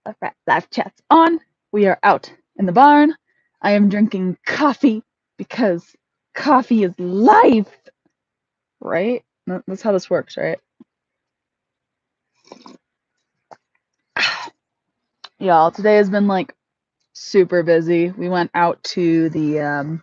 All right, live chat's on. We are out in the barn. I am drinking coffee because coffee is life, right? That's how this works, right? Y'all, today has been like super busy. We went out to the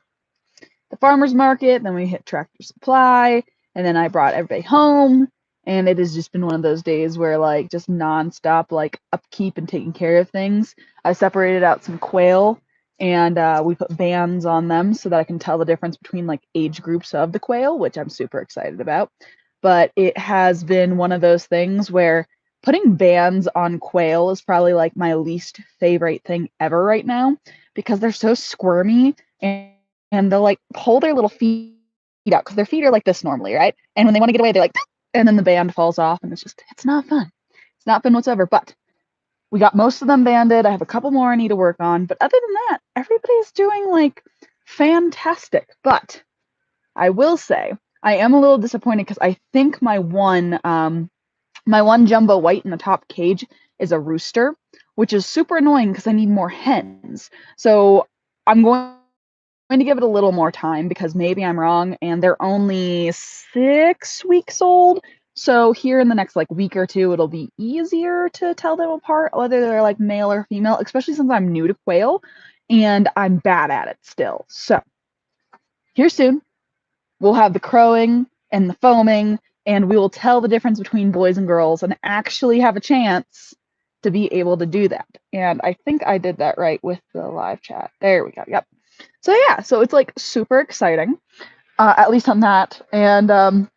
farmer's market, then we hit Tractor Supply, and then I brought everybody home. And it has just been one of those days where like just nonstop like upkeep and taking care of things. I separated out some quail and we put bands on them so that I can tell the difference between like age groups of the quail, which I'm super excited about. But it has been one of those things where putting bands on quail is probably like my least favorite thing ever right now because they're so squirmy and they'll like pull their little feet out because their feet are like this normally, right? And when they want to get away, they're like, and then the band falls off, and it's not fun. It's not fun whatsoever. But we got most of them banded. I have a couple more I need to work on, but other than that, everybody's doing like fantastic. But I will say I am a little disappointed because I think my one jumbo white in the top cage is a rooster, which is super annoying because I need more hens. So I'm going to give it a little more time because maybe I'm wrong and they're only 6 weeks old. So here in the next like week or two, it'll be easier to tell them apart whether they're like male or female, especially since I'm new to quail and I'm bad at it still. So here soon, we'll have the crowing and the foaming, and we will tell the difference between boys and girls and actually have a chance to be able to do that. And I think I did that right with the live chat. There we go. Yep. So yeah, so it's like super exciting, at least on that. And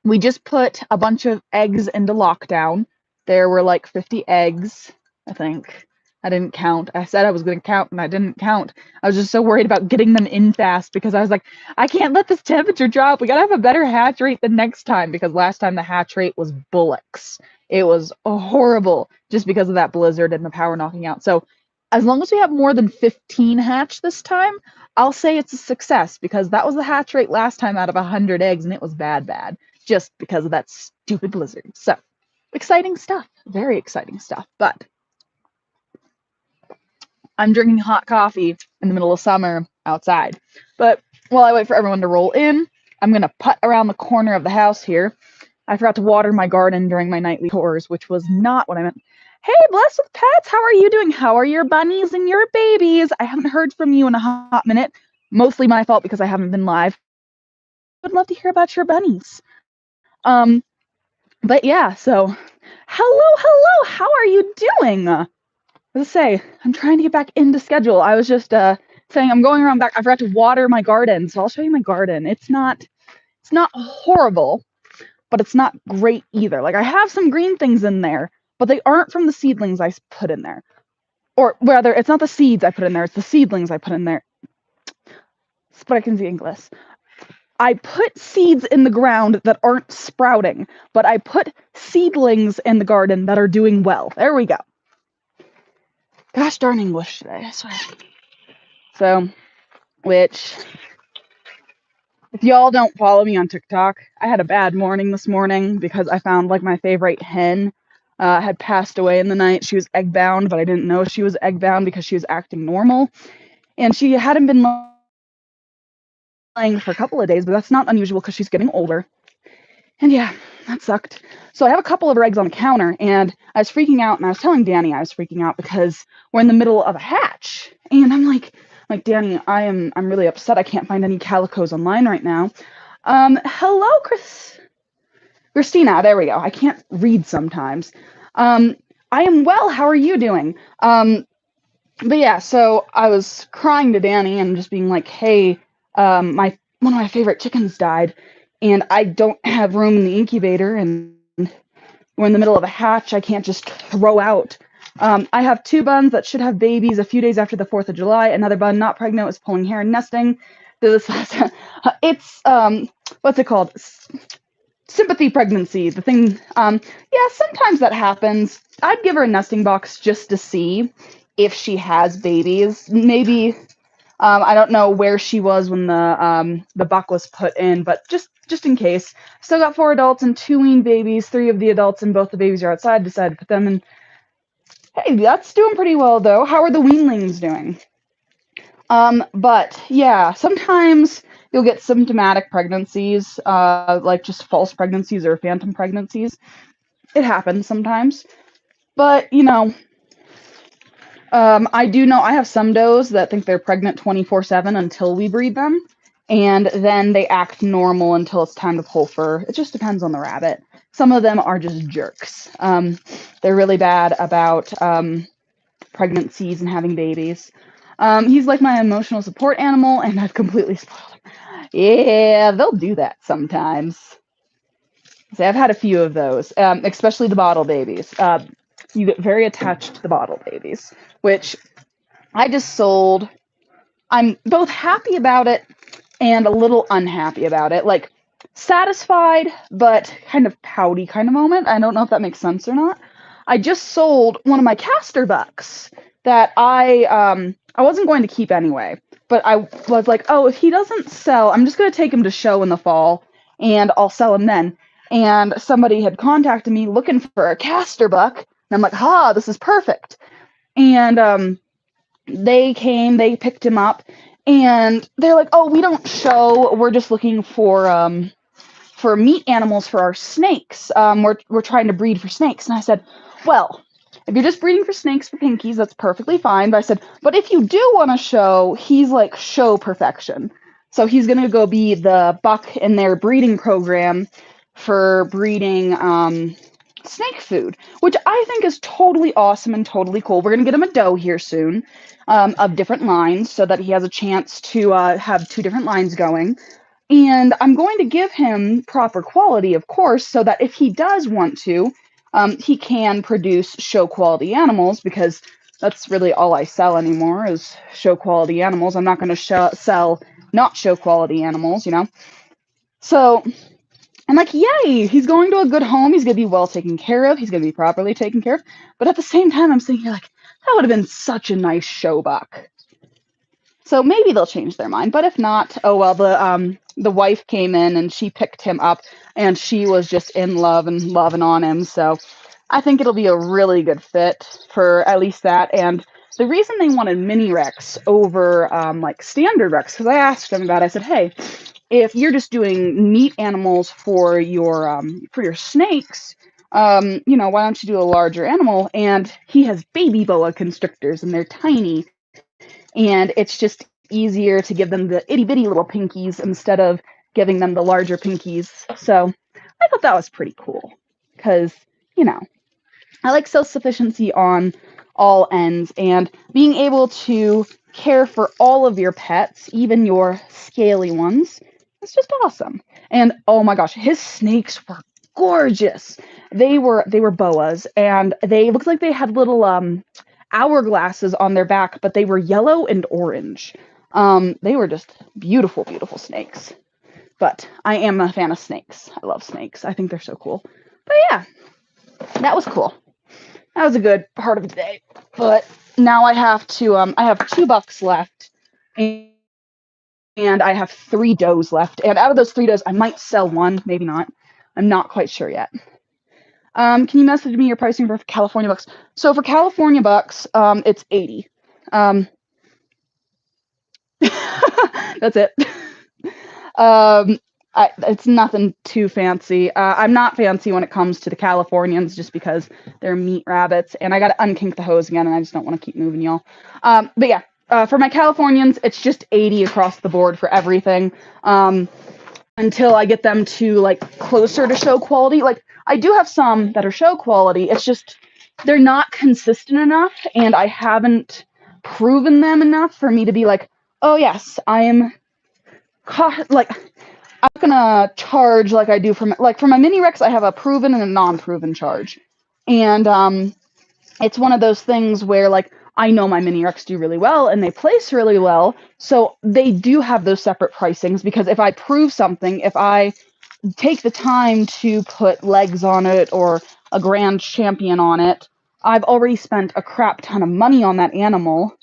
we just put a bunch of eggs into lockdown. There were like 50 eggs, I think. I didn't count. I said I was going to count and I didn't count. I was just so worried about getting them in fast because I was like, I can't let this temperature drop. We got to have a better hatch rate the next time because last time the hatch rate was bullocks. It was horrible just because of that blizzard and the power knocking out. So as long as we have more than 15 hatch this time, I'll say it's a success because that was the hatch rate last time out of 100 eggs and it was bad, bad just because of that stupid blizzard. So exciting stuff. Very exciting stuff. But I'm drinking hot coffee in the middle of summer outside. But while I wait for everyone to roll in, I'm going to putt around the corner of the house here. I forgot to water my garden during my nightly chores, which was not what I meant. Hey, Blessed with Pets, how are you doing? How are your bunnies and your babies? I haven't heard from you in a hot minute. Mostly my fault because I haven't been live. I would love to hear about your bunnies. But yeah, so hello, how are you doing? Let's say, I'm trying to get back into schedule. I was just saying I'm going around back. I forgot to water my garden, so I'll show you my garden. It's not horrible, but it's not great either. Like I have some green things in there, but they aren't from the seedlings I put in there. Or rather, it's not the seeds I put in there, it's the seedlings I put in there. But I can see English. I put seeds in the ground that aren't sprouting, but I put seedlings in the garden that are doing well. There we go. Gosh darn English today, I swear. So, which, if y'all don't follow me on TikTok, I had a bad morning this morning because I found like my favorite hen had passed away in the night. She was egg bound, but I didn't know she was egg bound because she was acting normal. And she hadn't been laying for a couple of days, but that's not unusual because she's getting older. And yeah, that sucked. So I have a couple of her eggs on the counter, and I was freaking out, and I was telling Danny I was freaking out because we're in the middle of a hatch. And I'm like, Danny, I'm really upset. I can't find any calicos online right now. Hello, Christina. There we go. I can't read sometimes. I am well. How are you doing? But yeah, so I was crying to Danny and just being like, hey, my one of my favorite chickens died, and I don't have room in the incubator, and we're in the middle of a hatch. I can't just throw out. I have two buns that should have babies a few days after the 4th of July. Another bun not pregnant was pulling hair and nesting. It's what's it called? Sympathy pregnancy. The thing. Yeah, sometimes that happens. I'd give her a nesting box just to see if she has babies. Maybe I don't know where she was when the buck was put in, but just in case. Still got 4 adults and 2 weaned babies. 3 of the adults and both the babies are outside. Decided to put them in. Hey, that's doing pretty well though. How are the weanlings doing? But yeah, sometimes you'll get symptomatic pregnancies, like just false pregnancies or phantom pregnancies. It happens sometimes. But, I do know I have some does that think they're pregnant 24/7 until we breed them, and then they act normal until it's time to pull fur. It just depends on the rabbit. Some of them are just jerks. They're really bad about pregnancies and having babies. He's like my emotional support animal, and I've completely spoiled him. Yeah, they'll do that sometimes. See, I've had a few of those, especially the bottle babies. You get very attached to the bottle babies, which I just sold. I'm both happy about it and a little unhappy about it. Like, satisfied, but kind of pouty kind of moment. I don't know if that makes sense or not. I just sold one of my caster bucks that I wasn't going to keep anyway. But I was like, oh, if he doesn't sell, I'm just going to take him to show in the fall and I'll sell him then. And somebody had contacted me looking for a caster buck. And I'm like, this is perfect. And they came, they picked him up, and they're like, "Oh, we don't show. We're just looking for meat animals for our snakes. We're trying to breed for snakes." And I said, "Well, if you're just breeding for snakes for pinkies, that's perfectly fine." But I said, "But if you do want to show, he's like show perfection. So he's gonna go be the buck in their breeding program for breeding snake food, which I think is totally awesome and totally cool. We're gonna get him a doe here soon, of different lines, so that he has a chance to have two different lines going. And I'm going to give him proper quality, of course, so that if he does want to, he can produce show quality animals, because that's really all I sell anymore is show quality animals. I'm not going to sell not show quality animals, you know? So I'm like, yay, he's going to a good home. He's going to be well taken care of. He's going to be properly taken care of. But at the same time, I'm sitting here like, that would have been such a nice show buck. So maybe they'll change their mind, but if not, oh well. The wife came in and she picked him up, and she was just in love and loving on him. So I think it'll be a really good fit for at least that. And the reason they wanted mini Rex over like standard Rex, because I asked them about it, I said, hey, if you're just doing meat animals for your snakes, why don't you do a larger animal? And he has baby boa constrictors, and they're tiny, and it's just easier to give them the itty bitty little pinkies instead of giving them the larger pinkies. So I thought that was pretty cool because, you know, I like self sufficiency on all ends, and being able to care for all of your pets, even your scaly ones, it's just awesome. And oh my gosh, his snakes were gorgeous. They were boas, and they looked like they had little hourglasses on their back, but they were yellow and orange. They were just beautiful, beautiful snakes. But I am a fan of snakes. I love snakes. I think they're so cool. But yeah, that was cool. That was a good part of the day. But now I have two bucks left, and I have three does left. And out of those three does, I might sell one, maybe not. I'm not quite sure yet. Can you message me your pricing for California bucks? So for California bucks, it's 80. That's it. Um, it's nothing too fancy. I'm not fancy when it comes to the Californians, just because they're meat rabbits, and I got to unkink the hose again, and I just don't want to keep moving y'all. But yeah, for my Californians, it's just 80 across the board for everything. Until I get them to like closer to show quality. Like, I do have some that are show quality. It's just they're not consistent enough, and I haven't proven them enough for me to be like, oh yes, I am like, I'm gonna charge like I do for my mini Rex. I have a proven and a non-proven charge, and it's one of those things where like I know my mini Rex do really well and they place really well, so they do have those separate pricings, because if I prove something, if I take the time to put legs on it or a grand champion on it, I've already spent a crap ton of money on that animal,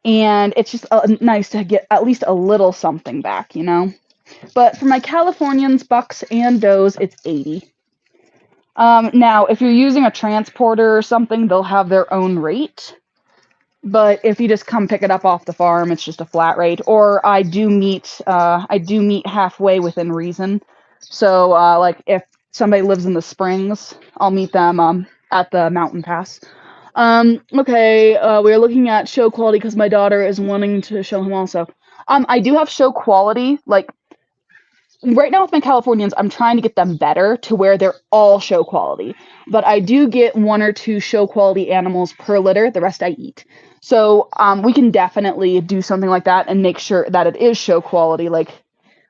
and it's just nice to get at least a little something back, you know? But for my Californians, bucks, and does, it's 80. Now, if you're using a transporter or something, they'll have their own rate. But if you just come pick it up off the farm, it's just a flat rate. Or I do meet halfway within reason. So, like if somebody lives in the Springs, I'll meet them at the Mountain Pass. Okay, we're looking at show quality because my daughter is wanting to show him also. I do have show quality, like right now with my Californians, I'm trying to get them better to where they're all show quality. But I do get 1 or 2 show quality animals per litter. The rest I eat. So we can definitely do something like that and make sure that it is show quality.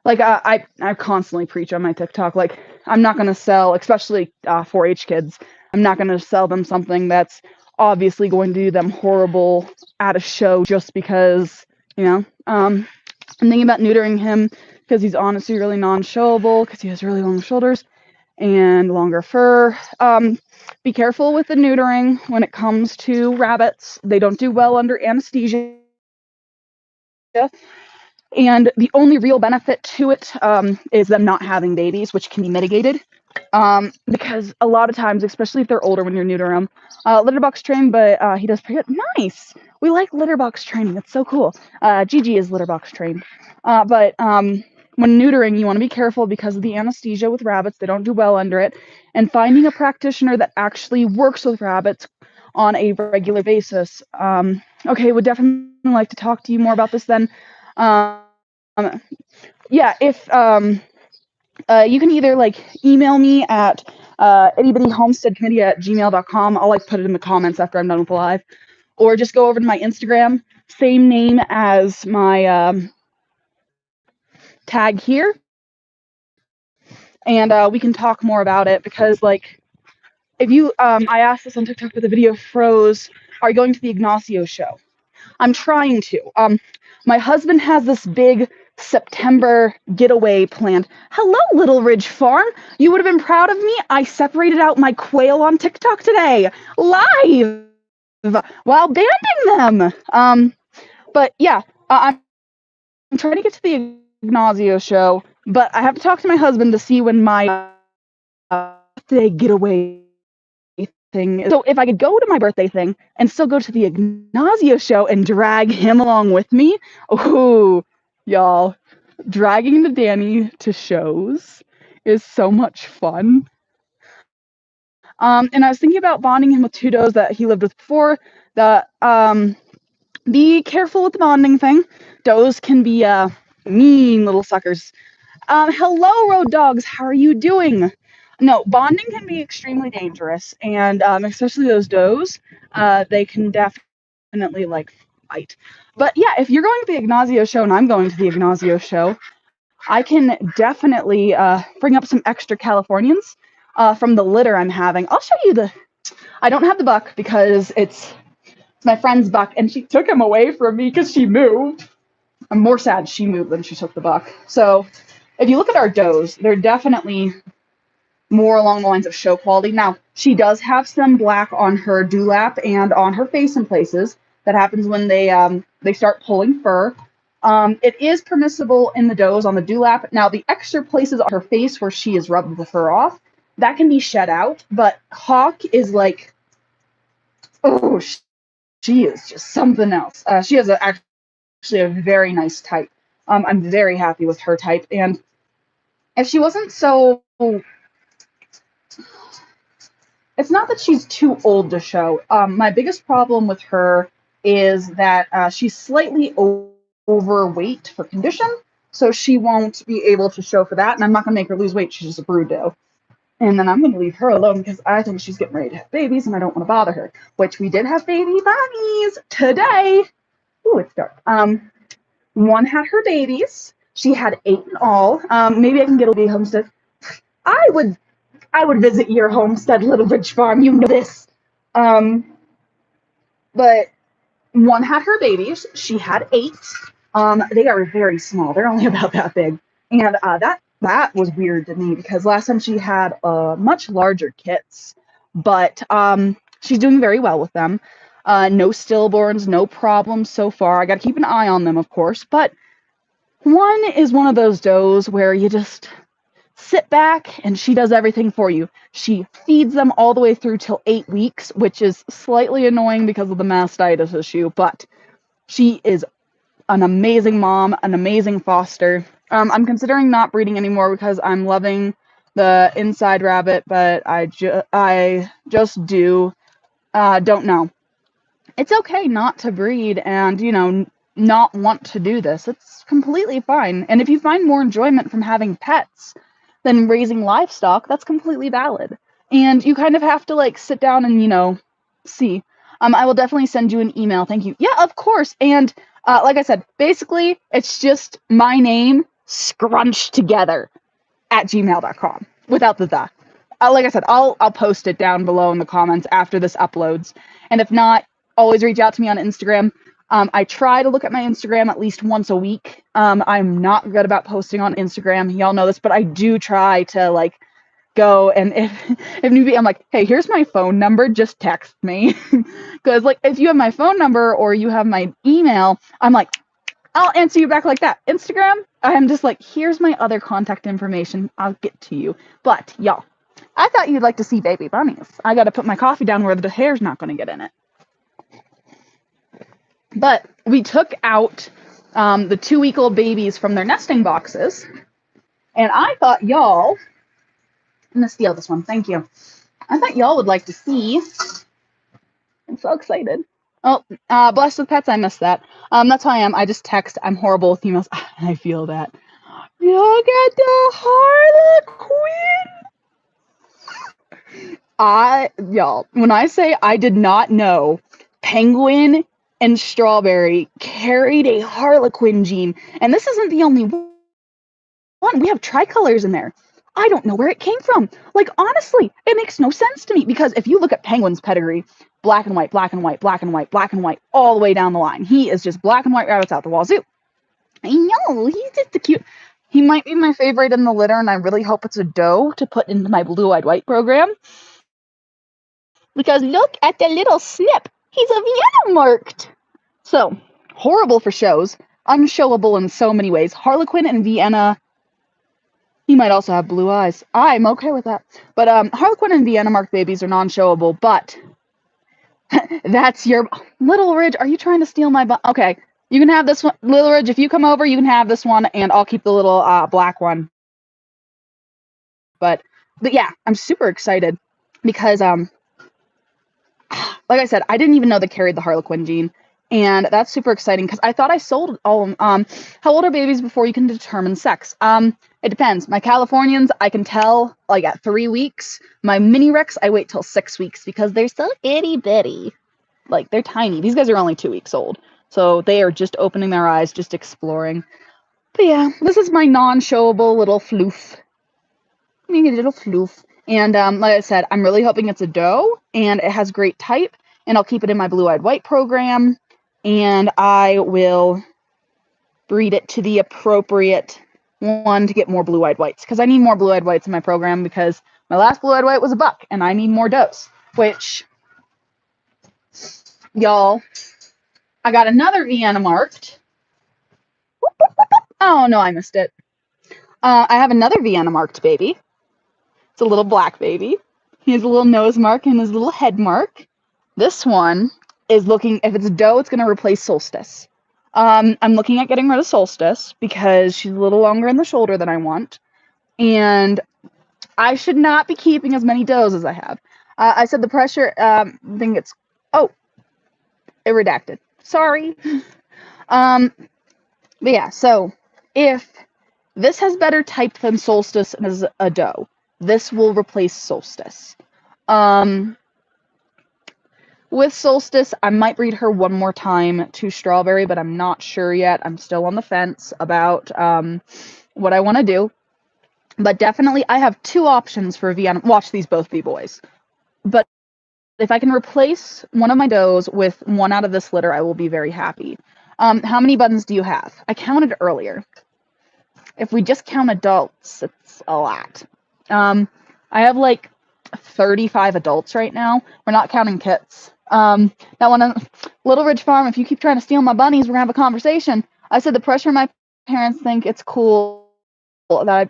I constantly preach on my TikTok. Like I'm not gonna sell, especially 4-H kids. I'm not gonna sell them something that's obviously going to do them horrible at a show just because you know. I'm thinking about neutering him because he's honestly really non-showable because he has really long shoulders and longer fur. Be careful with the neutering when it comes to rabbits. They don't do well under anesthesia. And the only real benefit to it is them not having babies, which can be mitigated. Because a lot of times, especially if they're older when you're neuter them, litter box trained, but he does pretty good. Nice. We like litter box training. It's so cool. Gigi is litter box trained. But when neutering, you want to be careful because of the anesthesia with rabbits. They don't do well under it. And finding a practitioner that actually works with rabbits on a regular basis. Okay, would definitely like to talk to you more about this then. Um, yeah, if you can either like email me at anybodyhomesteadcommittee@gmail.com. I'll like put it in the comments after I'm done with the live, or just go over to my Instagram, same name as my tag here, and we can talk more about it because like if you I asked this on TikTok but the video froze. Are you going to the Ignacio show? I'm trying to. My husband has this big September getaway planned. Hello, Little Ridge Farm. You would have been proud of me. I separated out my quail on TikTok today, live, while banding them. But yeah, I'm trying to get to the Ignacio show, but I have to talk to my husband to see when my birthday getaway thing. So if I could go to my birthday thing and still go to the Ignacio show and drag him along with me, oh, y'all, dragging the Danny to shows is so much fun. And I was thinking about bonding him with 2 does that he lived with before. That be careful with the bonding thing. Does can be mean little suckers. Hello, road dogs. How are you doing? No, bonding can be extremely dangerous, and especially those does, they can definitely like fight. But yeah, if you're going to the Ignacio show and I'm going to the Ignacio show, I can definitely bring up some extra Californians from the litter I'm having. I'll show you the. I don't have the buck because it's my friend's buck, and she took him away from me because she moved. I'm more sad she moved than she took the buck. So if you look at our does, they're definitely more along the lines of show quality. Now, she does have some black on her dewlap and on her face in places. That happens when they start pulling fur. It is permissible in the does on the dewlap. Now, the extra places on her face where she has rubbed the fur off, that can be shed out. But Hawk is like, oh, she is just something else. She has actually a very nice type. I'm very happy with her type. And if she wasn't so, it's not that she's too old to show. My biggest problem with her is that she's slightly overweight for condition, so she won't be able to show for that. And I'm not going to make her lose weight. She's just a brood doe. And then I'm going to leave her alone because I think she's getting ready to have babies, and I don't want to bother her. Which we did have baby bunnies today. Ooh, it's dark. One had her babies. She had 8 in all. Maybe I can get a baby homestead. I would visit your homestead, Little Ridge Farm. You know this. But one had her babies. She had 8. They are very small. They're only about that big. And that was weird to me because last time she had much larger kits. But she's doing very well with them. No stillborns, no problems so far. I got to keep an eye on them, of course. But one is one of those does where you just sit back and she does everything for you. She feeds them all the way through till 8 weeks, which is slightly annoying because of the mastitis issue, but she is an amazing mom, an amazing foster. I'm considering not breeding anymore because I'm loving the inside rabbit, but I just don't know. It's okay not to breed and, not want to do this. It's completely fine. And if you find more enjoyment from having pets than raising livestock, that's completely valid. And you kind of have to like sit down and, see. I will definitely send you an email. Thank you. Yeah, of course. And like I said, basically, it's just my name scrunched together at gmail.com without the. Like I said, I'll post it down below in the comments after this uploads. And if not, always reach out to me on Instagram. I try to look at my Instagram at least once a week. I'm not good about posting on Instagram. Y'all know this, but I do try to like go and if need be, I'm like, hey, here's my phone number. Just text me. Because like if you have my phone number or you have my email, I'm like, I'll answer you back like that. Instagram, I'm just like, here's my other contact information. I'll get to you. But y'all, I thought you'd like to see baby bunnies. I got to put my coffee down where the hair's not going to get in it. But we took out the 2-week-old babies from their nesting boxes. And I thought y'all, I'm going to steal this one. Thank you. I thought y'all would like to see. I'm so excited. Oh, Blessed with Pets, I missed that. That's how I am. I just text. I'm horrible with emails. I feel that. Look at the Harlequin. Y'all, when I say I did not know Penguin and Strawberry carried a Harlequin gene, and this isn't the only one. We have tricolors in there. I don't know where it came from. Like, honestly, it makes no sense to me because if you look at Penguin's pedigree, black and white, black and white, black and white, black and white, all the way down the line. He is just black and white rabbits out the wazoo. I know, he's just a cute. He might be my favorite in the litter, and I really hope it's a doe to put into my blue-eyed white program. Because look at the little snip. He's a Vienna marked. So, horrible for shows. Unshowable in so many ways. Harlequin and Vienna. He might also have blue eyes. I'm okay with that. But Harlequin and Vienna marked babies are non-showable, but that's your... Little Ridge, are you trying to steal my... Okay, you can have this one. Little Ridge, if you come over, you can have this one, and I'll keep the little black one. But yeah, I'm super excited because, like I said, I didn't even know they carried the Harlequin gene. And that's super exciting because I thought I sold all of them. How old are babies before you can determine sex? It depends. My Californians, I can tell like at 3 weeks. My mini Rex, I wait till 6 weeks because they're so itty bitty. Like they're tiny. These guys are only 2 weeks old. So they are just opening their eyes, just exploring. But yeah, this is my non-showable little floof. Little floof. And like I said, I'm really hoping it's a doe and it has great type. And I'll keep it in my blue-eyed white program. And I will breed it to the appropriate one to get more blue-eyed whites. Because I need more blue-eyed whites in my program because my last blue-eyed white was a buck. And I need more does. Which, y'all, I got another Vienna marked. Oh, no, I missed it. I have another Vienna marked baby. It's a little black baby. He has a little nose mark and his little head mark. This one is looking, if it's a doe, it's going to replace Solstice. I'm looking at getting rid of Solstice because she's a little longer in the shoulder than I want. And I should not be keeping as many does as I have. I said the pressure thing, it redacted. Sorry. But yeah, so if this has better type than Solstice and is a doe, this will replace Solstice. With Solstice, I might breed her one more time to Strawberry, but I'm not sure yet. I'm still on the fence about what I want to do. But definitely, I have 2 options for Vienna. Watch these both be boys. But if I can replace one of my does with one out of this litter, I will be very happy. How many buttons do you have? I counted earlier. If we just count adults, it's a lot. I have like 35 adults right now. We're not counting kits. That one on Little Ridge Farm, if you keep trying to steal my bunnies, we're gonna have a conversation. I said the pressure my parents think it's cool that I...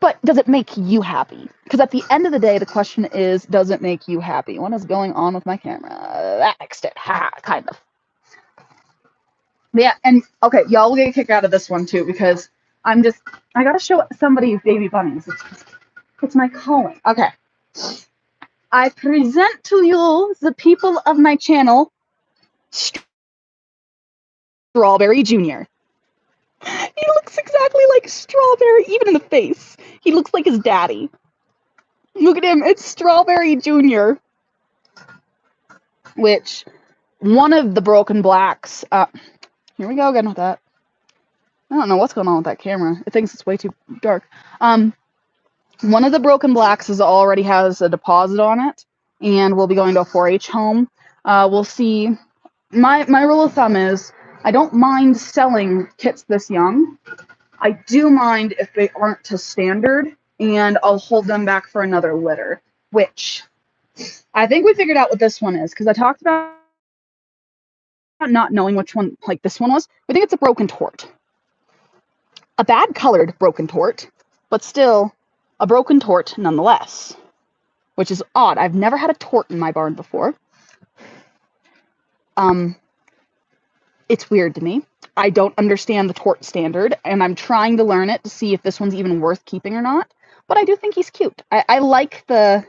But does it make you happy? Because at the end of the day, the question is, does it make you happy? What is going on with my camera? That fixed it. Ha, kind of. Yeah, and okay, y'all will get a kick out of this one too, because I gotta show somebody baby bunnies. It's my calling. Okay. I present to you the people of my channel, Strawberry Jr. He looks exactly like Strawberry, even in the face. He looks like his daddy. Look at him, it's Strawberry Jr. Which, one of the broken blacks, here we go again with that. I don't know what's going on with that camera. It thinks it's way too dark. One of the broken blacks already has a deposit on it, and we'll be going to a 4-H home. We'll see. My rule of thumb is, I don't mind selling kits this young. I do mind if they aren't to standard, and I'll hold them back for another litter, which I think we figured out what this one is, because I talked about not knowing which one, like this one was. I think it's a broken tort. A bad colored broken tort, but still a broken tort nonetheless, which is odd. I've never had a tort in my barn before. It's weird to me. I don't understand the tort standard, and I'm trying to learn it to see if this one's even worth keeping or not. But I do think he's cute. I like the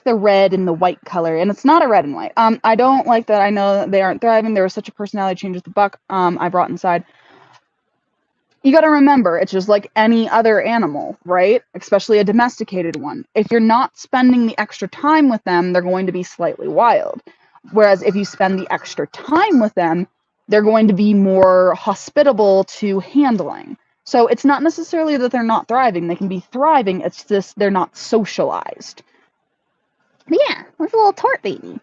red and the white color, and it's not a red and white. I don't like that. I know that they aren't thriving. There was such a personality change with the buck I brought inside. You got to remember, it's just like any other animal, right? Especially a domesticated one. If you're not spending the extra time with them, they're going to be slightly wild. Whereas if you spend the extra time with them, they're going to be more hospitable to handling. So it's not necessarily that they're not thriving. They can be thriving. It's just they're not socialized. But yeah, there's a little tort baby.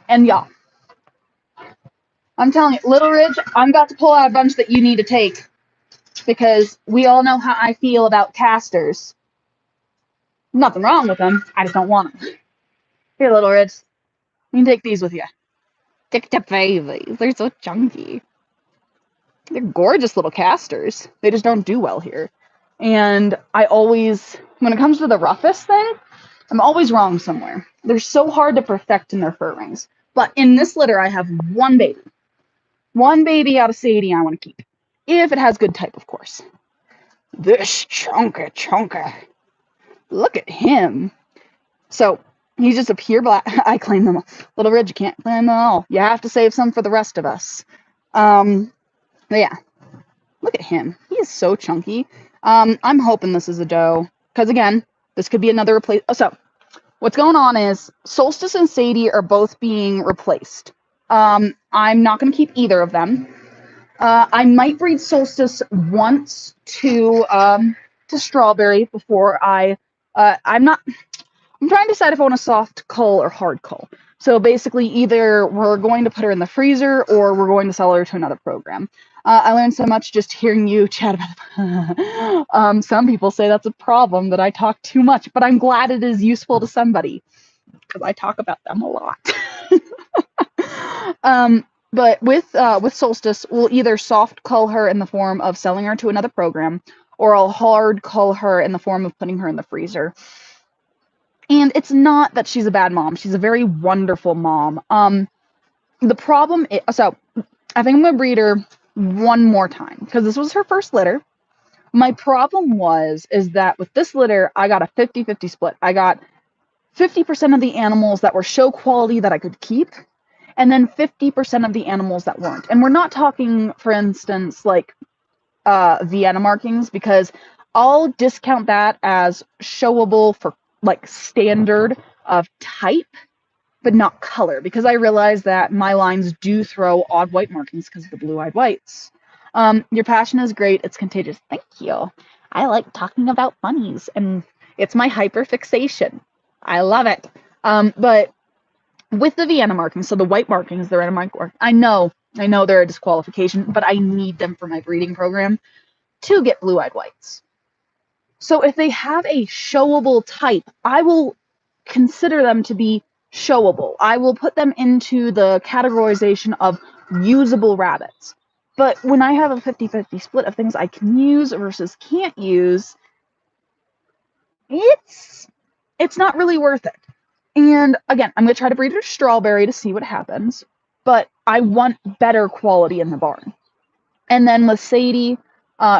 And y'all, I'm telling you, Little Ridge, I'm about to pull out a bunch that you need to take. Because we all know how I feel about casters. Nothing wrong with them. I just don't want them. Here, Little Ridge. You can take these with you. Take the babies. They're so chunky. They're gorgeous little casters. They just don't do well here. And I always, when it comes to the roughest thing, I'm always wrong somewhere. They're so hard to perfect in their fur rings. But in this litter, I have one baby. One baby out of Sadie I want to keep. If it has good type, of course. This chunker. Look at him. So, he's just a pure black. I claim them all. Little Ridge, you can't claim them all. You have to save some for the rest of us. But yeah. Look at him. He is so chunky. I'm hoping this is a doe. Because again, this could be another replace. Oh, so, what's going on is, Solstice and Sadie are both being replaced. I'm not going to keep either of them. I might breed Solstice once to Strawberry before I'm trying to decide if I want a soft cull or hard cull. So basically, either we're going to put her in the freezer or we're going to sell her to another program. I learned so much just hearing you chat about it. Some people say that's a problem, that I talk too much, but I'm glad it is useful to somebody, because I talk about them a lot. But with Solstice, we'll either soft cull her in the form of selling her to another program, or I'll hard cull her in the form of putting her in the freezer. And it's not that she's a bad mom. She's a very wonderful mom. The problem is, so I think I'm going to breed her one more time, because this was her first litter. My problem is that with this litter, I got a 50-50 split. I got 50% of the animals that were show quality that I could keep, and then 50% of the animals that weren't. And we're not talking, for instance, like Vienna markings, because I'll discount that as showable for like standard of type, but not color, because I realize that my lines do throw odd white markings because of the blue-eyed whites. Your passion is great. It's contagious. Thank you. I like talking about bunnies, and it's my hyperfixation. I love it. But with the Vienna markings, so the white markings, the red mark, I know they're a disqualification, but I need them for my breeding program to get blue-eyed whites. So if they have a showable type, I will consider them to be showable. I will put them into the categorization of usable rabbits. But when I have a 50-50 split of things I can use versus can't use, it's it's not really worth it. And again, I'm gonna try to breed her strawberry to see what happens, but I want better quality in the barn. And then with Sadie,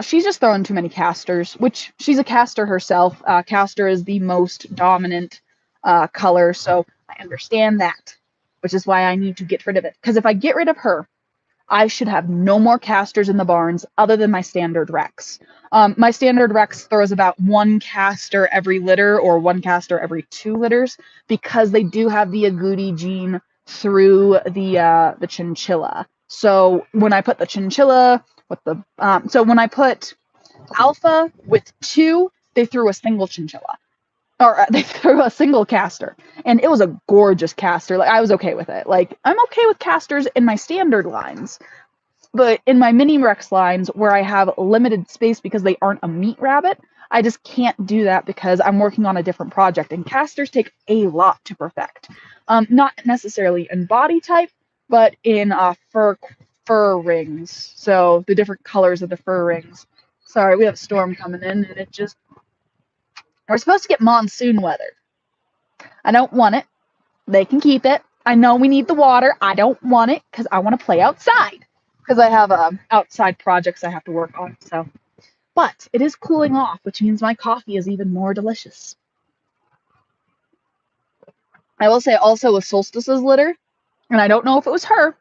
she's just throwing too many casters, which she's a caster herself. Caster is the most dominant color, so I understand that, which is why I need to get rid of it. Because if I get rid of her, I should have no more casters in the barns other than my standard Rex. My standard Rex throws about one caster every litter or one caster every 2 litters because they do have the agouti gene through the chinchilla. So when I put the chinchilla with the so when I put alpha with 2, they threw a single chinchilla or they threw a single caster, and it was a gorgeous caster. Like I was okay with it. Like I'm okay with casters in my standard lines, but in my mini Rex lines where I have limited space because they aren't a meat rabbit, I just can't do that because I'm working on a different project, and casters take a lot to perfect. Not necessarily in body type, but in fur rings. So the different colors of the fur rings. Sorry, we have a storm coming in, and we're supposed to get monsoon weather. I don't want it. They can keep it. I know we need the water. I don't want it because I want to play outside. Because I have outside projects I have to work on. So, but it is cooling off, which means my coffee is even more delicious. I will say also with Solstice's litter, and I don't know if it was her,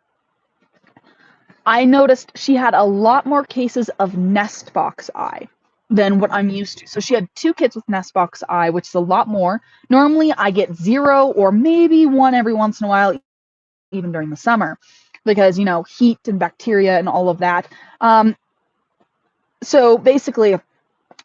I noticed she had a lot more cases of nest box eye than what I'm used to. So she had 2 kids with nest box eye, which is a lot more. Normally I get 0 or maybe 1 every once in a while, even during the summer, because, heat and bacteria and all of that. So basically,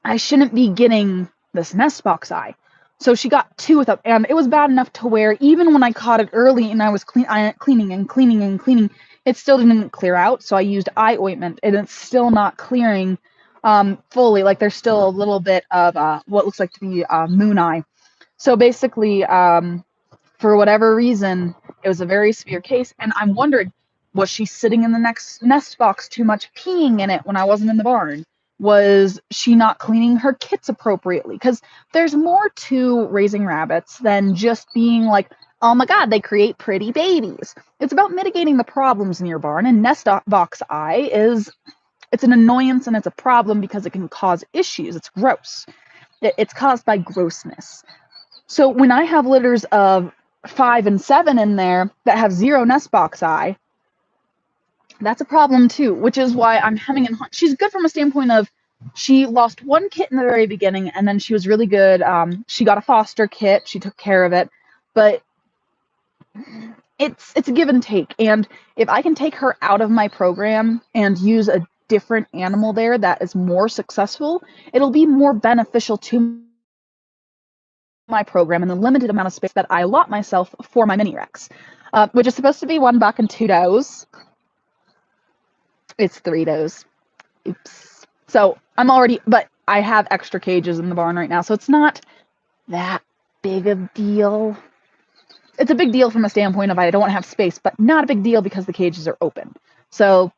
I shouldn't be getting this nest box eye. So she got 2 with it, and it was bad enough to where even when I caught it early and I was cleaning and cleaning and cleaning, it still didn't clear out. So I used eye ointment, and it's still not clearing fully. Like there's still a little bit of what looks like to be moon eye. So basically, for whatever reason, it was a very severe case, and I'm wondering, was she sitting in the next nest box too much, peeing in it when I wasn't in the barn? Was she not cleaning her kits appropriately? Because there's more to raising rabbits than just being like, oh my god, they create pretty babies. It's about mitigating the problems in your barn, and nest box eye it's an annoyance and it's a problem because it can cause issues. It's gross. It's caused by grossness. So when I have litters of 5 and 7 in there that have 0 nest box eye, that's a problem too, which is why I'm hemming and hawing. She's good from a standpoint of she lost 1 kit in the very beginning, and then she was really good. She got a foster kit. She took care of it. But it's a give and take. And if I can take her out of my program and use a different animal there that is more successful, it'll be more beneficial to my program in the limited amount of space that I allot myself for my mini Rex, which is supposed to be 1 buck and 2 does. It's 3 does. Oops. So but I have extra cages in the barn right now, so it's not that big of a deal. It's a big deal from a standpoint of I don't have space, but not a big deal because the cages are open. So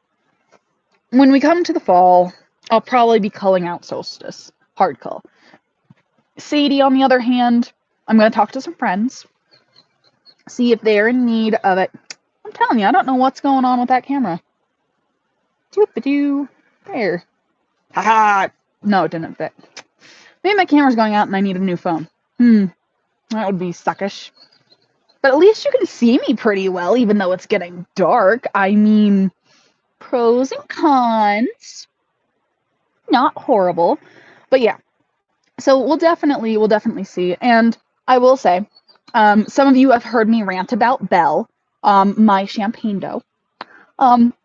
when we come to the fall, I'll probably be culling out Solstice. Hard cull. Sadie, on the other hand, I'm going to talk to some friends, see if they're in need of it. I'm telling you, I don't know what's going on with that camera. Doop-a-doo. There. Haha. No, it didn't fit. Maybe my camera's going out and I need a new phone. That would be suckish. But at least you can see me pretty well, even though it's getting dark. I mean, pros and cons. Not horrible. But yeah. So we'll definitely see. And I will say, some of you have heard me rant about Belle, my champagne doe.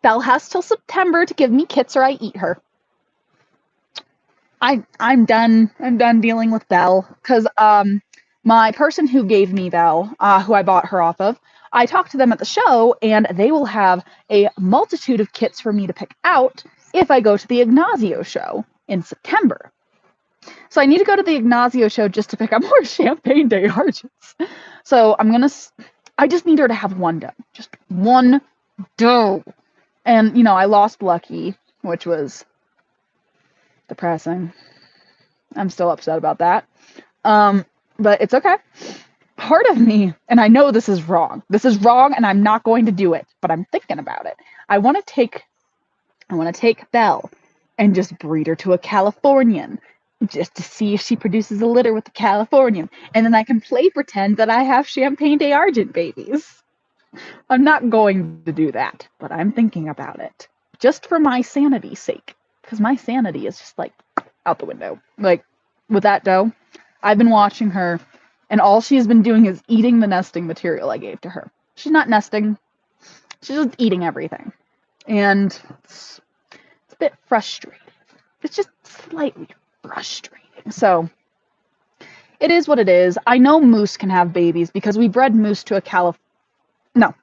Belle has till September to give me kits or I eat her. I'm done dealing with Belle because my person who gave me Belle, who I bought her off of, I talked to them at the show, and they will have a multitude of kits for me to pick out if I go to the Ignacio show in September. So I need to go to the Ignacio show just to pick up more champagne day arches. So I just need her to have 1 doe. Just 1 doe. And, I lost Lucky, which was depressing. I'm still upset about that. But it's okay. Part of me, and I know this is wrong. This is wrong, and I'm not going to do it, but I'm thinking about it. I want to take I want to take Belle and just breed her to a Californian just to see if she produces a litter with the Californian. And then I can play pretend that I have Champagne de Argent babies. I'm not going to do that, but I'm thinking about it. Just for my sanity's sake. Because my sanity is just like out the window. Like with that doe, I've been watching her, and all she's been doing is eating the nesting material I gave to her. She's not nesting, she's just eating everything. And it's a bit frustrating. It's just slightly frustrating. So it is what it is. I know moose can have babies because we bred moose to a no,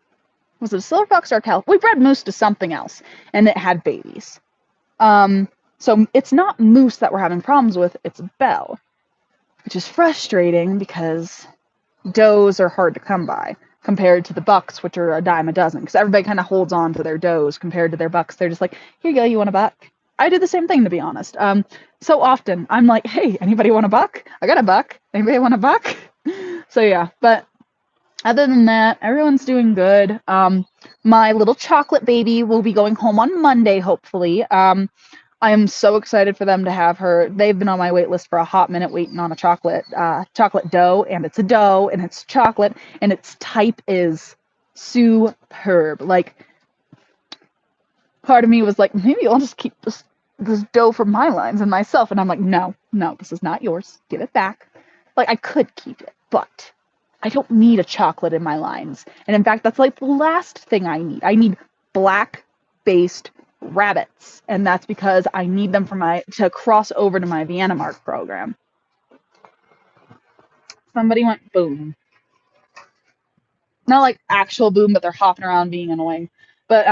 was it a silver fox or a we bred moose to something else, and it had babies. So it's not moose that we're having problems with, it's Belle, which is frustrating because does are hard to come by compared to the bucks, which are a dime a dozen, because everybody kind of holds on to their does compared to their bucks. They're just like, here you go, you want a buck? I do the same thing, to be honest. So often I'm like, hey, anybody want a buck? I got a buck. Anybody want a buck? So yeah, but other than that, everyone's doing good. My little chocolate baby will be going home on Monday, hopefully. I am so excited for them to have her. They've been on my wait list for a hot minute waiting on a chocolate doe, and it's a doe, and it's chocolate, and its type is superb. Like, part of me was like, maybe I'll just keep this doe for my lines and myself, and I'm like, no, this is not yours. Give it back. Like, I could keep it, but I don't need a chocolate in my lines. And in fact, that's like the last thing I need. I need black-based rabbits, and that's because I need them for to cross over to my Vienna Mark program. Somebody went boom. Not like actual boom, but they're hopping around being annoying. But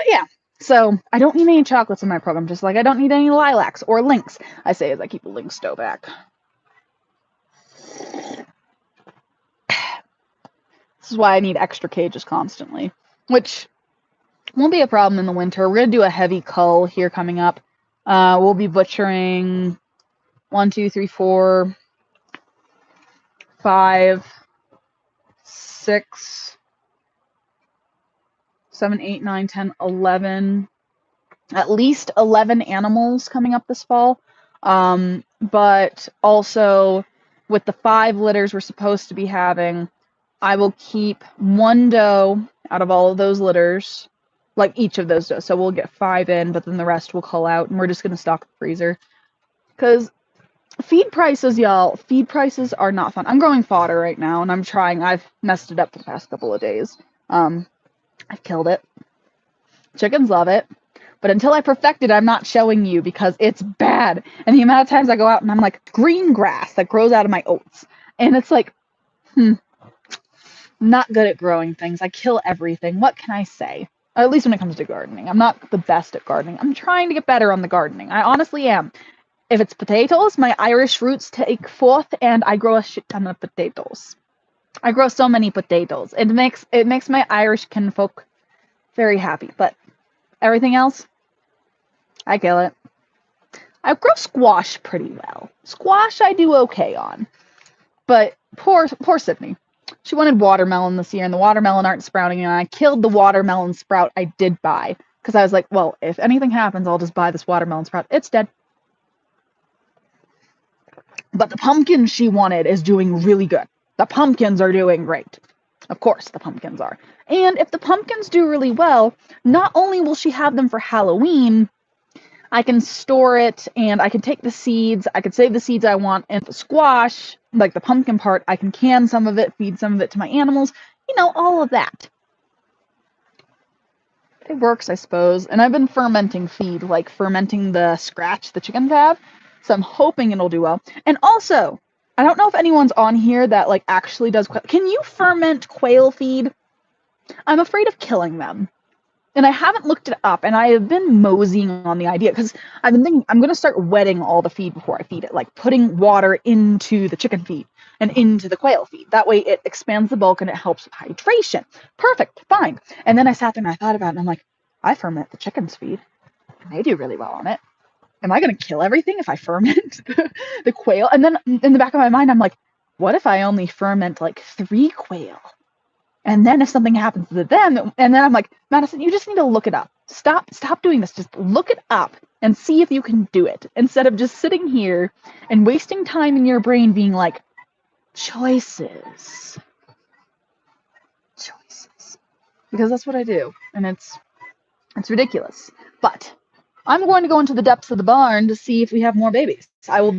yeah. So I don't need any chocolates in my program, just like I don't need any lilacs or lynx. I say as I keep a lynx doe back. This is why I need extra cages constantly, which won't be a problem in the winter. We're going to do a heavy cull here coming up. We'll be butchering 1, 2, 3, 4, 5, 6, 7, 8, 9, 10, 11, at least 11 animals coming up this fall. But also with the 5 litters we're supposed to be having, I will keep 1 doe out of all of those litters, like each of those does. So we'll get 5 in, but then the rest will cull out, and we're just going to stock the freezer. Because feed prices, y'all, feed prices are not fun. I'm growing fodder right now, and I'm trying. I've messed it up the past couple of days. I've killed it. Chickens love it. But until I perfect it, I'm not showing you because it's bad. And the amount of times I go out and I'm like, green grass that grows out of my oats. And it's like, not good at growing things. I kill everything. What can I say? At least when it comes to gardening. I'm not the best at gardening. I'm trying to get better on the gardening. I honestly am. If it's potatoes, my Irish roots take forth and I grow a shit ton of potatoes. I grow so many potatoes. It makes my Irish kinfolk very happy. But everything else, I kill it. I grow squash pretty well. Squash I do okay on. But poor Sydney. She wanted watermelon this year, and the watermelon aren't sprouting, and I killed the watermelon sprout I did buy. Because I was like, well, if anything happens, I'll just buy this watermelon sprout. It's dead. But the pumpkin she wanted is doing really good. The pumpkins are doing great. Of course, the pumpkins are. And if the pumpkins do really well, not only will she have them for Halloween, I can store it, and I can take the seeds. I can save the seeds I want, and the squash, like the pumpkin part, I can can some of it, feed some of it to my animals. You know, all of that. It works, I suppose. And I've been fermenting feed, like fermenting the scratch the chickens have. So I'm hoping it'll do well. And also, I don't know if anyone's on here that like actually does quail. Can you ferment quail feed? I'm afraid of killing them. And I haven't looked it up, and I have been moseying on the idea, because I've been thinking I'm going to start wetting all the feed before I feed it, like putting water into the chicken feed and into the quail feed. That way it expands the bulk and it helps with hydration. Perfect, fine. And then I sat there and I thought about it, and I'm like, I ferment the chicken's feed, and they do really well on it. am I going to kill everything if I ferment the quail? And then in the back of my mind, I'm like, what if I only ferment like 3 quail? And then if something happens to them, and then I'm like, Madison, you just need to look it up. Stop doing this. Just look it up and see if you can do it, instead of just sitting here and wasting time in your brain being like, choices. Because that's what I do, and it's ridiculous. But I'm going to go into the depths of the barn to see if we have more babies. I will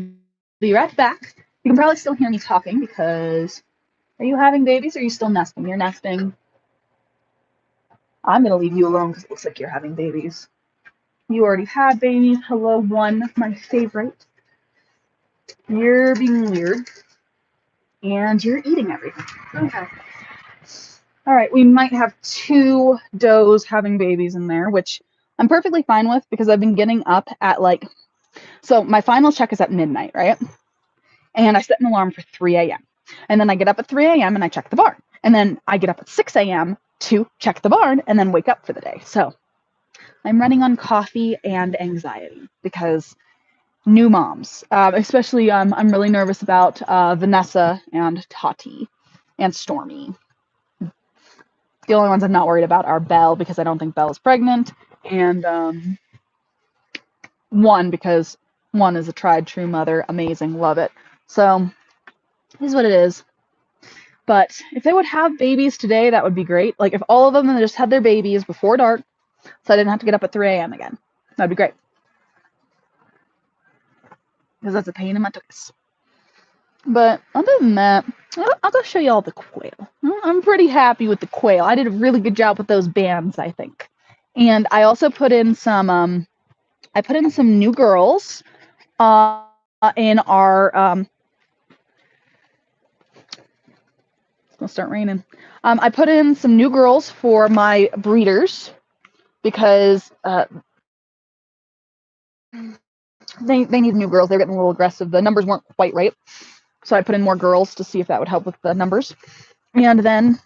be right back. You can probably still hear me talking because, are you having babies or are you still nesting? You're nesting. I'm going to leave you alone because it looks like you're having babies. You already had babies. Hello, one, my favorite. You're being weird. And you're eating everything. Okay. All right, we might have 2 does having babies in there, which I'm perfectly fine with because I've been getting up at like, so my final check is at midnight, right? And I set an alarm for 3 a.m. And then I get up at 3 a.m. and I check the barn. And then I get up at 6 a.m. to check the barn and then wake up for the day. So I'm running on coffee and anxiety because new moms, especially I'm really nervous about Vanessa and Tati and Stormy. The only ones I'm not worried about are Belle, because I don't think Belle is pregnant, and one, because one is a tried true mother, amazing, love it. So, this is what it is. But if they would have babies today, that would be great. Like, if all of them just had their babies before dark, so I didn't have to get up at 3 a.m. again. That'd be great. Because that's a pain in my tuchus. But other than that, I'll just show you all the quail. I'm pretty happy with the quail. I did a really good job with those bands, I think. And I also put in some new girls in our it's gonna start raining. I put in some new girls for my breeders because they need new girls. They're getting a little aggressive. The numbers weren't quite right. So I put in more girls to see if that would help with the numbers. And then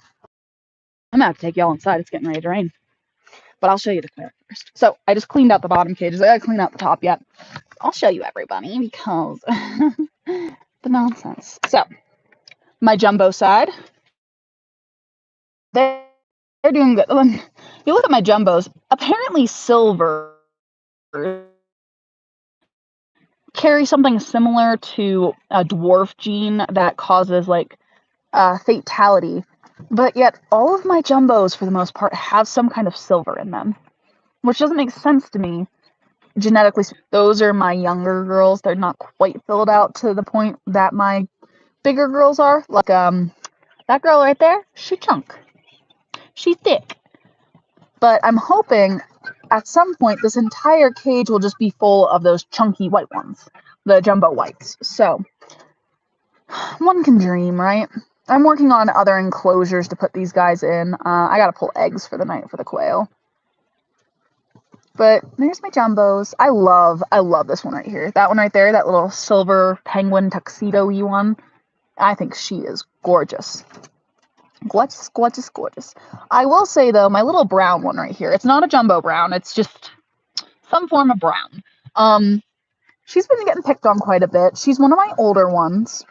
I'm gonna have to take y'all inside. It's getting ready to rain. But I'll show you the quail first. So I just cleaned out the bottom cages. I gotta clean out the top yet. I'll show you everybody because the nonsense. So my jumbo side, they're doing good. You look at my jumbos. Apparently silver carry something similar to a dwarf gene that causes like fatality, but yet all of my jumbos for the most part have some kind of silver in them, which doesn't make sense to me genetically. Those are my younger girls. They're not quite filled out to the point that my bigger girls are. Like that girl right there, she chunk, she thick. But I'm hoping at some point this entire cage will just be full of those chunky white ones, the jumbo whites. So one can dream, right? I'm working on other enclosures to put these guys in. I gotta pull eggs for the night for the quail. But there's my jumbos. I love this one right here. That one right there, that little silver penguin tuxedo-y one. I think she is gorgeous. Gorgeous, gorgeous, gorgeous. I will say, though, my little brown one right here, it's not a jumbo brown. It's just some form of brown. She's been getting picked on quite a bit. She's one of my older ones,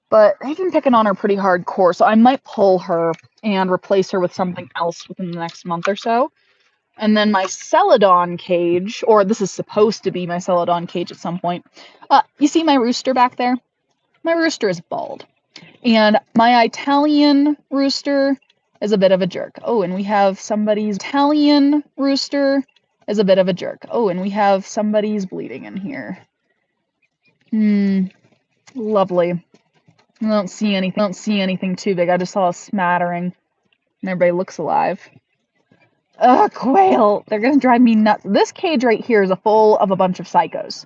but they've been picking on her pretty hardcore, so I might pull her and replace her with something else within the next month or so. And then my Celadon cage, or this is supposed to be my Celadon cage at some point. You see my rooster back there? My rooster is bald. And my Italian rooster is a bit of a jerk. Oh, and we have somebody's Italian rooster is a bit of a jerk. Oh, and we have somebody's bleeding in here. Lovely. I don't see anything too big. I just saw a smattering. And everybody looks alive. Ugh, quail. They're gonna drive me nuts. This cage right here is full of a bunch of psychos.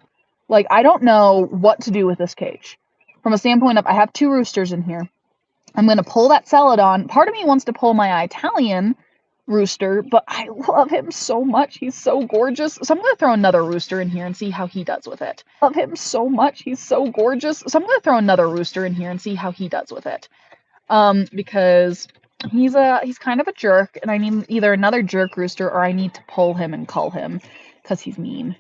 Like, I don't know what to do with this cage. From a standpoint of, I have 2 roosters in here. I'm gonna pull that Celadon. Part of me wants to pull my Italian rooster, but I love him so much. He's so gorgeous. So I'm gonna throw another rooster in here and see how he does with it. Love him so much. He's so gorgeous. So I'm gonna throw another rooster in here and see how he does with it. Because he's kind of a jerk, and I need either another jerk rooster or I need to pull him and cull him because he's mean.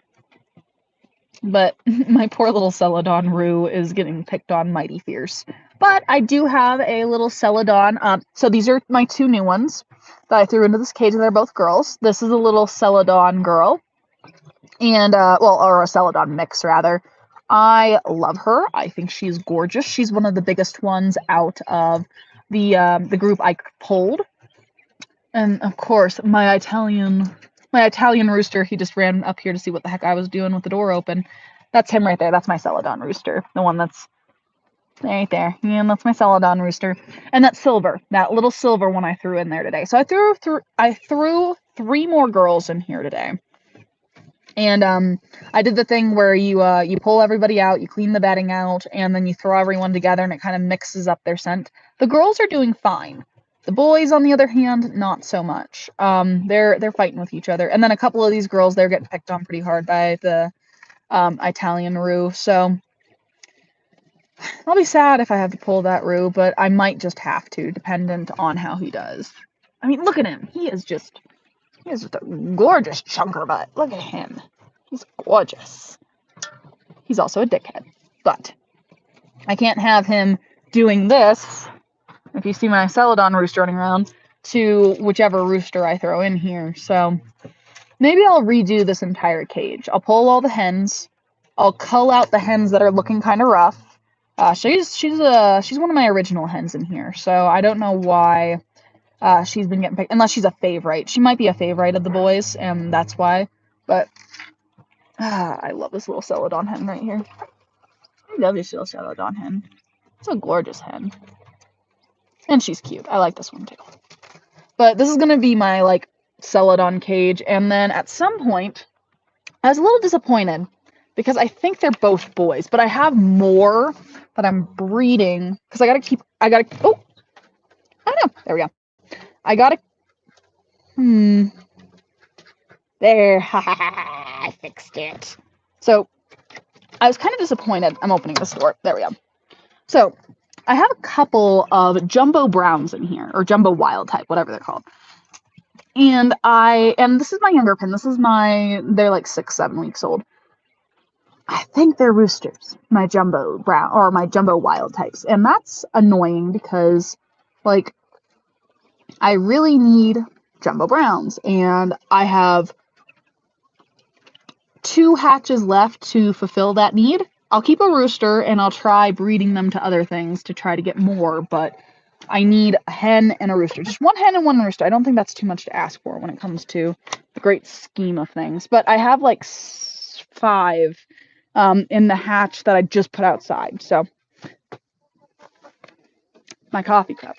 But my poor little Celadon Roo is getting picked on mighty fierce. But I do have a little Celadon. So these are my two new ones that I threw into this cage, and they're both girls. This is a little Celadon girl, and or a Celadon mix rather. I love her. I think she's gorgeous. She's one of the biggest ones out of the group I pulled. And of course, my Italian rooster, he just ran up here to see what the heck I was doing with the door open. That's him right there. That's my Celadon rooster. The one that's right there. Yeah, that's my Celadon rooster. And that silver, that little silver one I threw in there today. So I threw 3 more girls in here today. And I did the thing where you pull everybody out, you clean the bedding out, and then you throw everyone together, and it kind of mixes up their scent. The girls are doing fine. The boys, on the other hand, not so much. They're fighting with each other, and then a couple of these girls, they're getting picked on pretty hard by the Italian Roo. So I'll be sad if I have to pull that Roo, but I might just have to, dependent on how he does. I mean, look at him. He is just a gorgeous chunker butt. Look at him. He's gorgeous. He's also a dickhead, but I can't have him doing this, if you see my Celadon rooster running around, to whichever rooster I throw in here. So maybe I'll redo this entire cage. I'll pull all the hens. I'll cull out the hens that are looking kind of rough. She's one of my original hens in here, so I don't know why she's been getting picked, unless she's a favorite. She might be a favorite of the boys, and that's why. But I love this little Celadon hen right here. I love this little Celadon hen. It's a gorgeous hen. And she's cute. I like this one too. But this is going to be my, like, Celadon cage. And then at some point, I was a little disappointed because I think they're both boys. But I have more that I'm breeding. Because I don't know. There we go. There. I fixed it. So, I was kind of disappointed. I'm opening this door. There we go. So, I have a couple of Jumbo Browns in here, or Jumbo Wild type, whatever they're called. And this is my younger pin. They're like 6-7 weeks old. I think they're roosters, my Jumbo Brown, or my Jumbo Wild types. And that's annoying because, like, I really need Jumbo Browns. And I have 2 hatches left to fulfill that need. I'll keep a rooster and I'll try breeding them to other things to try to get more, but I need a hen and a rooster. Just 1 hen and 1 rooster. I don't think that's too much to ask for when it comes to the great scheme of things. But I have like 5 in the hatch that I just put outside. So my coffee cup.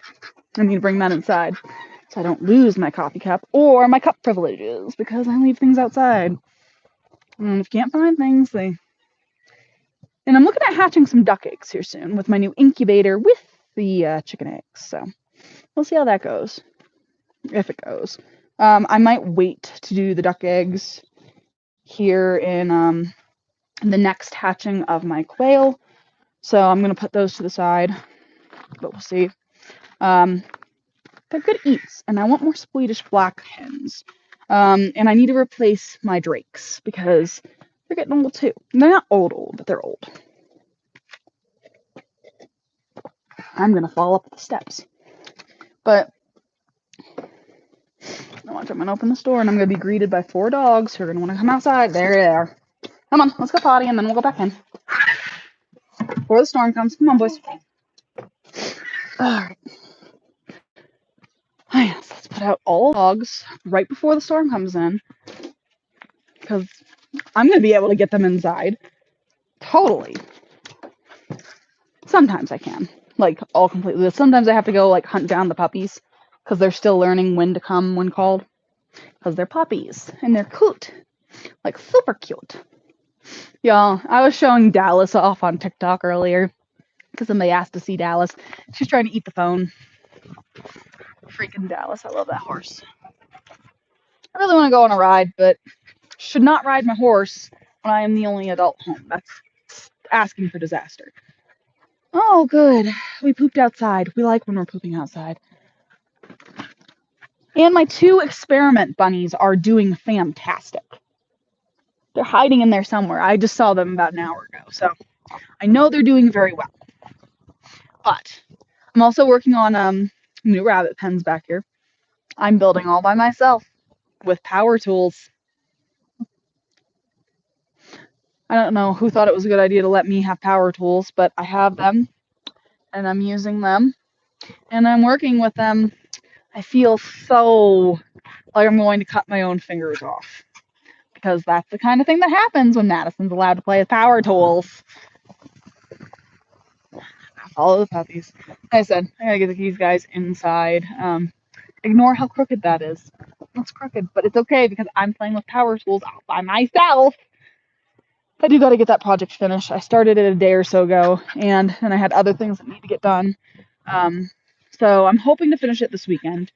I need to bring that inside so I don't lose my coffee cup or my cup privileges because I leave things outside. And if you can't find things, And I'm looking at hatching some duck eggs here soon with my new incubator with the chicken eggs. So we'll see how that goes, if it goes. I might wait to do the duck eggs here in the next hatching of my quail. So I'm going to put those to the side, but we'll see. They're good eats, and I want more Swedish black hens. And I need to replace my drakes because they're getting old too. They're not old, but they're old. I'm going to fall up the steps. But I'm going to open this door, and I'm going to be greeted by 4 dogs who are going to want to come outside. There they are. Come on, let's go potty, and then we'll go back in. Before the storm comes. Come on, boys. All right. Yes, let's put out all dogs right before the storm comes in, because I'm going to be able to get them inside. Totally. Sometimes I can. Like, all completely. Sometimes I have to go, like, hunt down the puppies, because they're still learning when to come when called. Because they're puppies, and they're cute. Like, super cute. Y'all, I was showing Dallas off on TikTok earlier, because somebody asked to see Dallas. She's trying to eat the phone. Freaking Dallas, I love that horse. I really want to go on a ride, but should not ride my horse when I am the only adult home. That's asking for disaster. Oh, good. We pooped outside. We like when we're pooping outside. And my 2 experiment bunnies are doing fantastic. They're hiding in there somewhere. I just saw them about an hour ago, so I know they're doing very well. But I'm also working on new rabbit pens back here. I'm building all by myself with power tools. I don't know who thought it was a good idea to let me have power tools, but I have them, and I'm using them, and I'm working with them. I feel so like I'm going to cut my own fingers off, because that's the kind of thing that happens when Madison's allowed to play with power tools. Follow the puppies. Like I said, I gotta get these guys inside. Ignore how crooked that is. It's crooked, but it's okay because I'm playing with power tools all by myself. I do gotta get that project finished. I started it a day or so ago, and then I had other things that need to get done. So I'm hoping to finish it this weekend,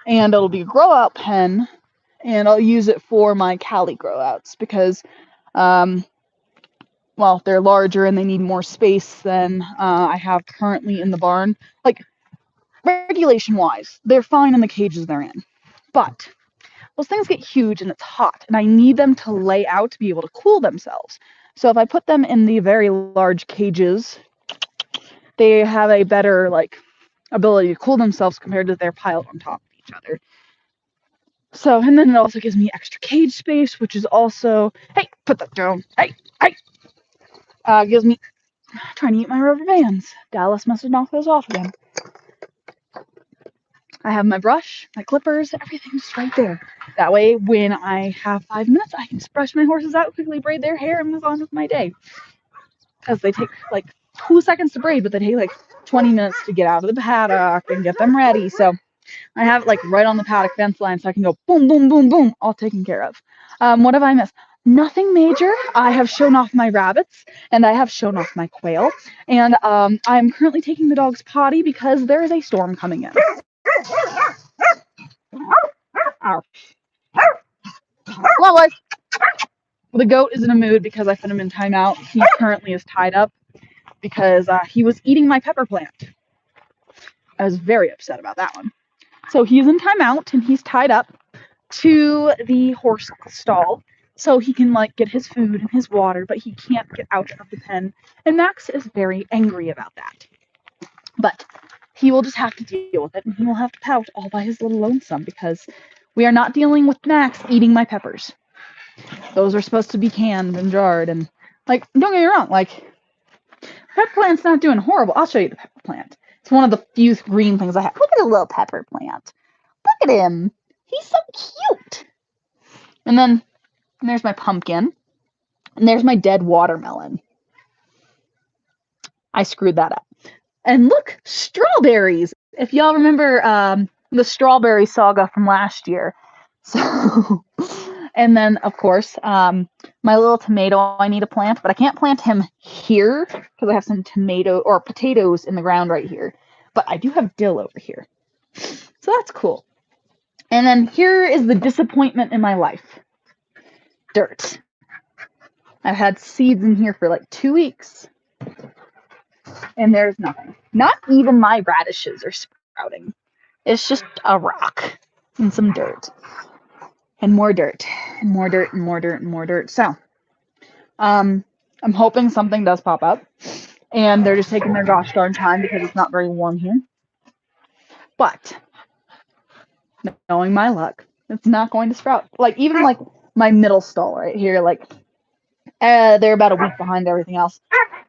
and it'll be a grow out pen, and I'll use it for my Cali grow outs because, well, they're larger and they need more space than I have currently in the barn. Like, regulation wise, they're fine in the cages they're in, but those things get huge and it's hot, and I need them to lay out to be able to cool themselves. So if I put them in the very large cages, they have a better ability to cool themselves compared to their piled on top of each other. So, and then it also gives me extra cage space, which is also, hey, put that down, hey, gives me, trying to eat my rubber bands. Dallas must have knocked those off again. I have my brush, my clippers, everything's right there. That way, when I have 5 minutes, I can just brush my horses out, quickly braid their hair, and move on with my day. Because they take like 2 seconds to braid, but they take like 20 minutes to get out of the paddock and get them ready. So I have it like right on the paddock fence line, so I can go boom, boom, boom, boom, all taken care of. What have I missed? Nothing major. I have shown off my rabbits, and I have shown off my quail, and I'm currently taking the dog's potty because there is a storm coming in. Ow. Well, boys. The goat is in a mood because I put him in timeout. He currently is tied up because he was eating my pepper plant. I was very upset about that one. So he's in timeout and he's tied up to the horse stall so he can get his food and his water, but he can't get out of the pen. And Max is very angry about that. But he will just have to deal with it, and he will have to pout all by his little lonesome because we are not dealing with Max eating my peppers. Those are supposed to be canned and jarred, and don't get me wrong, pepper plant's not doing horrible. I'll show you the pepper plant. It's one of the few green things I have. Look at the little pepper plant. Look at him. He's so cute. And then there's my pumpkin, and there's my dead watermelon. I screwed that up. And look, strawberries. If y'all remember the strawberry saga from last year. So, and then, of course, my little tomato I need to plant, but I can't plant him here because I have some potatoes in the ground right here. But I do have dill over here. So that's cool. And then here is the disappointment in my life. Dirt. I've had seeds in here for 2 weeks. And there's nothing. Not even my radishes are sprouting. It's just a rock and some dirt. And more dirt. And more dirt and more dirt and more dirt. So, I'm hoping something does pop up. And they're just taking their gosh darn time because it's not very warm here. But, knowing my luck, it's not going to sprout. Even my middle stall right here, they're about a week behind everything else.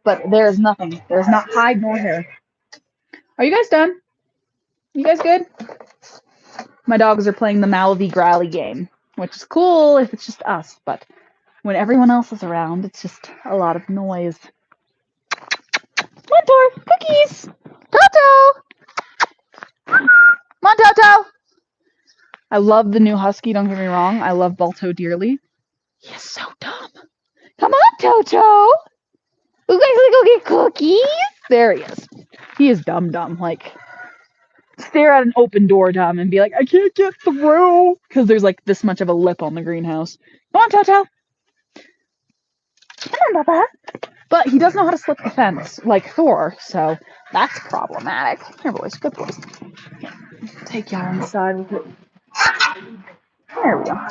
But there's nothing. There's not hide nor hair. Are you guys done? You guys good? My dogs are playing the mouthy growly game, which is cool if it's just us, but when everyone else is around, it's just a lot of noise. Montor, cookies! Toto! Come on, Toto! I love the new husky, don't get me wrong. I love Balto dearly. He is so dumb. Come on, Toto! You guys want to go get cookies? There he is. He is dumb. Stare at an open door dumb and be like, I can't get through because there's this much of a lip on the greenhouse. Come on, Toto. Come on, Papa. But he does know how to slip the fence like Thor, so that's problematic. Here, boys, good boys. Take y'all inside with it. There we go.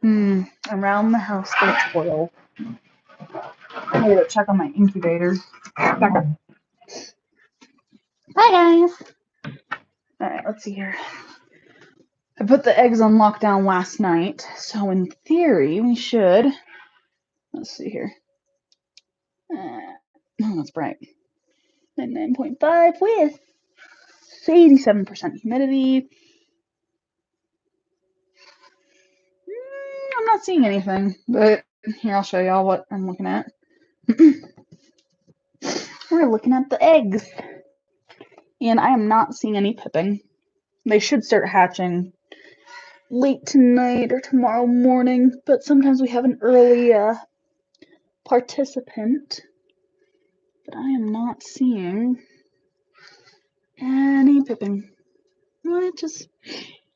Around the house they twirl. I need to check on my incubator. Back up. Hi guys. Alright, let's see here. I put the eggs on lockdown last night, so in theory we should. Let's see here. Oh, that's bright. 99.5 with 87% humidity. I'm not seeing anything, but here I'll show y'all what I'm looking at. We're looking at the eggs, and I am not seeing any pipping. They should start hatching late tonight or tomorrow morning, but sometimes we have an early participant. But I am not seeing any pipping, which is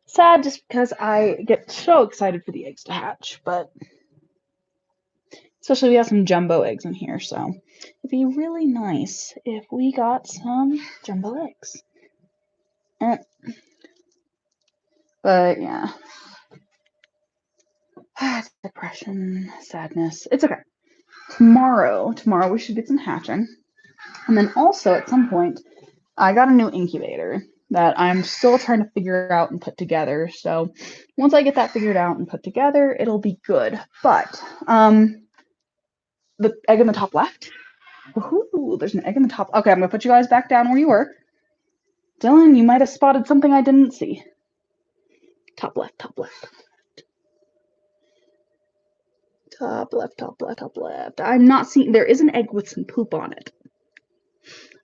sad just because I get so excited for the eggs to hatch, but especially we have some jumbo eggs in here, so it'd be really nice if we got some jumbo eggs. But yeah. Depression, sadness. It's okay. Tomorrow we should get some hatching. And then also at some point, I got a new incubator that I'm still trying to figure out and put together. So once I get that figured out and put together, it'll be good. But the egg in the top left. Woohoo, there's an egg in the top. Okay, I'm gonna put you guys back down where you were. Dylan, you might have spotted something I didn't see. Top left, top left. Top left, top left, top left. I'm not seeing. There is an egg with some poop on it.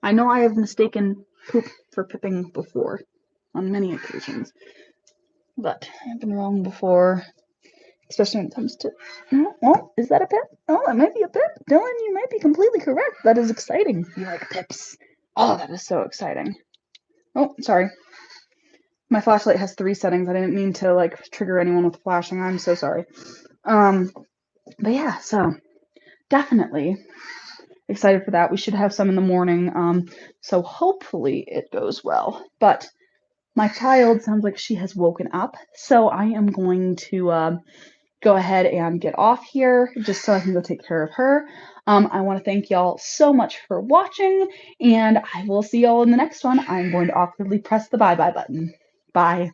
I know I have mistaken poop for pipping before, on many occasions. But I've been wrong before, especially when it comes to. Oh, is that a pip? Oh, it might be a pip. Dylan, you might be completely correct. That is exciting. You like pips. Oh, that is so exciting. Oh, sorry. My flashlight has 3 settings. I didn't mean to like trigger anyone with flashing. I'm so sorry. But yeah, so definitely excited for that. We should have some in the morning. So hopefully it goes well. But my child sounds like she has woken up, so I am going to go ahead and get off here just so I can go take care of her. I want to thank y'all so much for watching, and I will see y'all in the next one. I'm going to awkwardly press the bye-bye button. Bye.